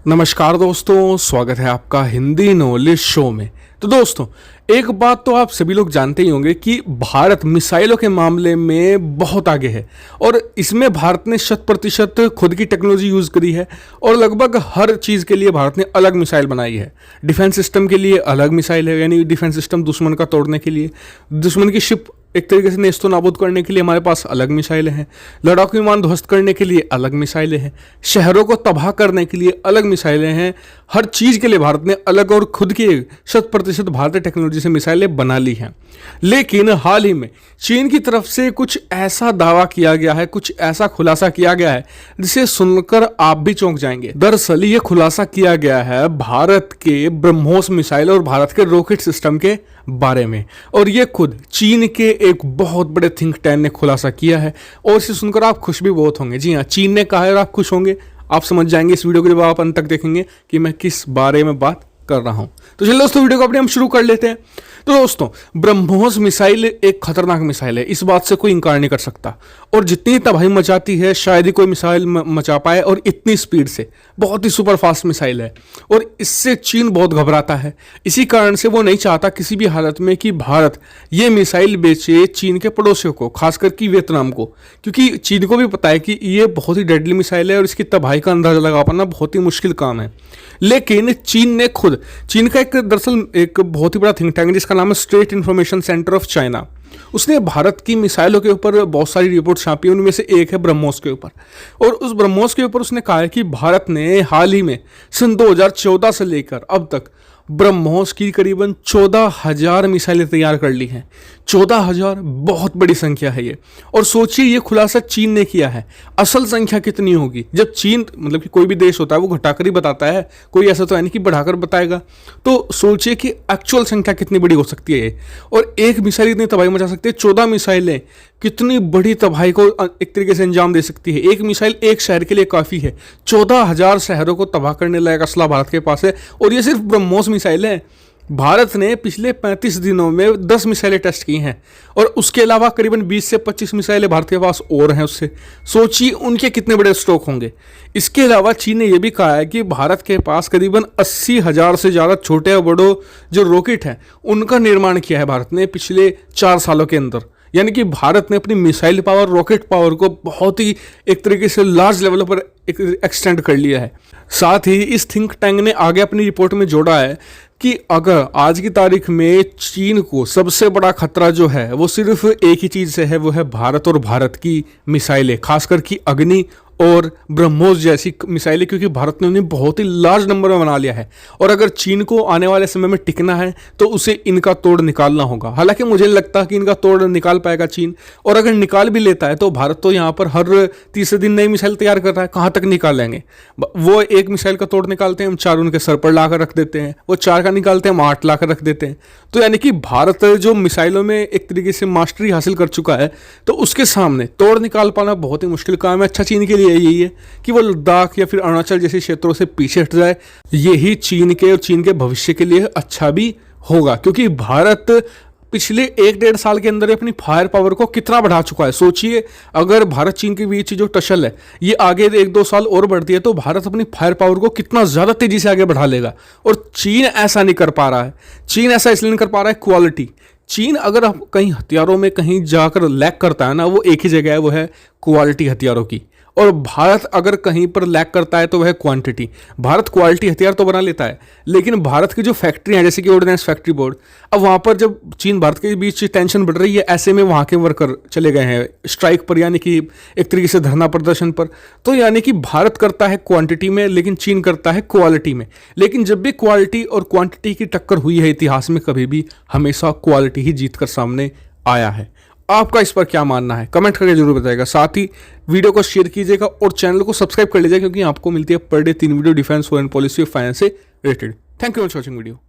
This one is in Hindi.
नमस्कार दोस्तों, स्वागत है आपका हिंदी नॉलेज शो में। तो दोस्तों, एक बात तो आप सभी लोग जानते ही होंगे कि भारत मिसाइलों के मामले में बहुत आगे है और इसमें भारत ने 100% खुद की टेक्नोलॉजी यूज़ करी है और लगभग हर चीज़ के लिए भारत ने अलग मिसाइल बनाई है। डिफेंस सिस्टम के लिए अलग मिसाइल है, यानी डिफेंस सिस्टम दुश्मन का तोड़ने के लिए, दुश्मन की शिप एक तरीके से नेस्तो नाबूद करने के लिए हमारे पास अलग मिसाइलें हैं, लड़ाकू विमान ध्वस्त करने के लिए अलग मिसाइलें हैं, शहरों को तबाह करने के लिए अलग मिसाइलें हैं। हर चीज़ के लिए भारत ने अलग और खुद की 100% भारतीय टेक्नोलॉजी से मिसाइलें बना ली हैं। लेकिन हाल ही में चीन की तरफ से कुछ ऐसा दावा किया गया है, कुछ ऐसा खुलासा किया गया है जिसे सुनकर आप भी चौंक जाएंगे। दरअसल ये खुलासा किया गया है भारत के ब्रह्मोस मिसाइल और भारत के रॉकेट सिस्टम के बारे में, और ये खुद चीन के एक बहुत बड़े थिंक टैंक ने खुलासा किया है और इसे सुनकर आप खुश भी बहुत होंगे। जी हाँ, चीन ने कहा है और आप खुश होंगे। आप समझ जाएंगे इस वीडियो के जब आप अंत तक देखेंगे कि मैं किस बारे में बात कर रहा हूं। तो चलिए दोस्तों, वीडियो को अपने हम शुरू कर लेते हैं। तो दोस्तों, ब्रह्मोस मिसाइल एक खतरनाक मिसाइल है, इस बात से कोई इंकार नहीं कर सकता, और जितनी तबाही मचाती है शायद ही कोई मिसाइल मचा पाए, और इतनी स्पीड से बहुत ही सुपर फास्ट मिसाइल है और इससे चीन बहुत घबराता है। इसी कारण से वो नहीं चाहता किसी भी हालत में कि भारत ये मिसाइल बेचे चीन के पड़ोसियों को, खासकर कि वियतनाम को, क्योंकि चीन को भी पता है कि ये बहुत ही डेडली मिसाइल है और इसकी तबाही का अंदाजा लगा पाना बहुत ही मुश्किल काम है। लेकिन चीन का एक दरअसल एक बहुत ही बड़ा थिंक टैंक जिसका नाम है state information centre of China, उसने भारत की मिसाइलों के ऊपर बहुत सारी रिपोर्ट छापी। उनमें से एक है ब्रह्मोस के ऊपर, और उस ब्रह्मोस के ऊपर उसने कहा है कि भारत ने हाल ही में सन 2014 से लेकर अब तक ब्रह्मोस की करीबन 14,000 मिसाइलें तैयार कर ली हैं। 14,000 बहुत बड़ी संख्या है ये, और सोचिए ये खुलासा चीन ने किया है। असल संख्या कितनी होगी? जब चीन मतलब कि कोई भी देश होता है वो घटाकर ही बताता है, कोई ऐसा तो है नहीं कि बढ़ाकर बताएगा। तो सोचिए कि एक्चुअल संख्या कितनी बड़ी हो सकती है ये, और एक मिसाइल इतनी तबाही मचा सकती है। 14 मिसाइलें कितनी बड़ी तबाही को एक तरीके से अंजाम दे सकती है। एक मिसाइल एक शहर के लिए काफ़ी है। 14,000 शहरों को तबाह करने लायक असला भारत के पास है, और ये सिर्फ ब्रह्मोस मिसाइल है। भारत ने पिछले 35 दिनों में 10 मिसाइलें टेस्ट की हैं, और उसके अलावा करीबन 20 से 25 मिसाइलें भारत के पास और हैं उससे। सोचिए उनके कितने बड़े स्टॉक होंगे। इसके अलावा चीन ने यह भी कहा है कि भारत के पास करीबन 80,000 से ज़्यादा छोटे और बड़ों जो रॉकेट हैं उनका निर्माण किया है भारत ने पिछले 4 सालों के अंदर। यानी कि भारत ने अपनी मिसाइल पावर, रॉकेट पावर को बहुत ही एक तरीके से लार्ज लेवल पर एक्सटेंड कर लिया है। साथ ही इस थिंक टैंक ने आगे अपनी रिपोर्ट में जोड़ा है कि अगर आज की तारीख में चीन को सबसे बड़ा खतरा जो है वो सिर्फ एक ही चीज़ से है, वो है भारत और भारत की मिसाइलें, खासकर कि अग्नि और ब्रह्मोस जैसी मिसाइलें, क्योंकि भारत ने उन्हें बहुत ही लार्ज नंबर में बना लिया है। और अगर चीन को आने वाले समय में टिकना है तो उसे इनका तोड़ निकालना होगा। हालांकि मुझे नहीं लगता कि इनका तोड़ निकाल पाएगा चीन, और अगर निकाल भी लेता है तो भारत तो यहाँ पर हर तीसरे दिन नई मिसाइल तैयार कर रहा है, कहाँ तक निकालेंगे? वो एक मिसाइल का तोड़ निकालते हैं, हम 4 उनके सर पर ला कर रख देते हैं, वो 4 का निकालते हैं, हम 8 ला कर रख देते हैं। तो यानी कि भारत जो मिसाइलों में एक तरीके से मास्टरी हासिल कर चुका है, तो उसके सामने तोड़ निकाल पाना बहुत ही मुश्किल काम है। अच्छा, चीन के लिए यही है कि वो लद्दाख या फिर अरुणाचल जैसे क्षेत्रों से पीछे हट जाए। यही चीन के और चीन के भविष्य के लिए अच्छा भी होगा, क्योंकि भारत पिछले 1-1.5 साल के अंदर अपनी फायर पावर को कितना बढ़ा चुका है। सोचिए अगर भारत चीन के बीच जो टसल है ये आगे 1-2 साल और बढ़ती है तो भारत अपनी फायर पावर को कितना ज़्यादा तेजी से आगे बढ़ा लेगा, और चीन ऐसा नहीं कर पा रहा है। चीन ऐसा इसलिए नहीं कर पा रहा है, क्वालिटी। चीन अगर कहीं हथियारों में कहीं जाकर लैक करता है ना, वो एक ही जगह है, वो है क्वालिटी हथियारों की। और भारत अगर कहीं पर लैक करता है तो वह क्वांटिटी। भारत क्वालिटी हथियार तो बना लेता है, लेकिन भारत की जो फैक्ट्री है जैसे कि ऑर्डिनेंस फैक्ट्री बोर्ड, अब वहाँ पर जब चीन भारत के बीच टेंशन बढ़ रही है, ऐसे में वहाँ के वर्कर चले गए हैं स्ट्राइक पर, यानी कि एक तरीके से धरना प्रदर्शन पर। तो यानी कि भारत करता है क्वांटिटी में, लेकिन चीन करता है क्वालिटी में। लेकिन जब भी क्वालिटी और क्वांटिटी की टक्कर हुई है इतिहास में, कभी भी हमेशा क्वालिटी ही जीत कर सामने आया है। आपका इस पर क्या मानना है कमेंट करके जरूर बताइएगा। साथ ही वीडियो को शेयर कीजिएगा और चैनल को सब्सक्राइब कर लीजिएगा, क्योंकि आपको मिलती है per day 3 video defence, foreign policy और फाइनेंस से related. Thank you for watching video.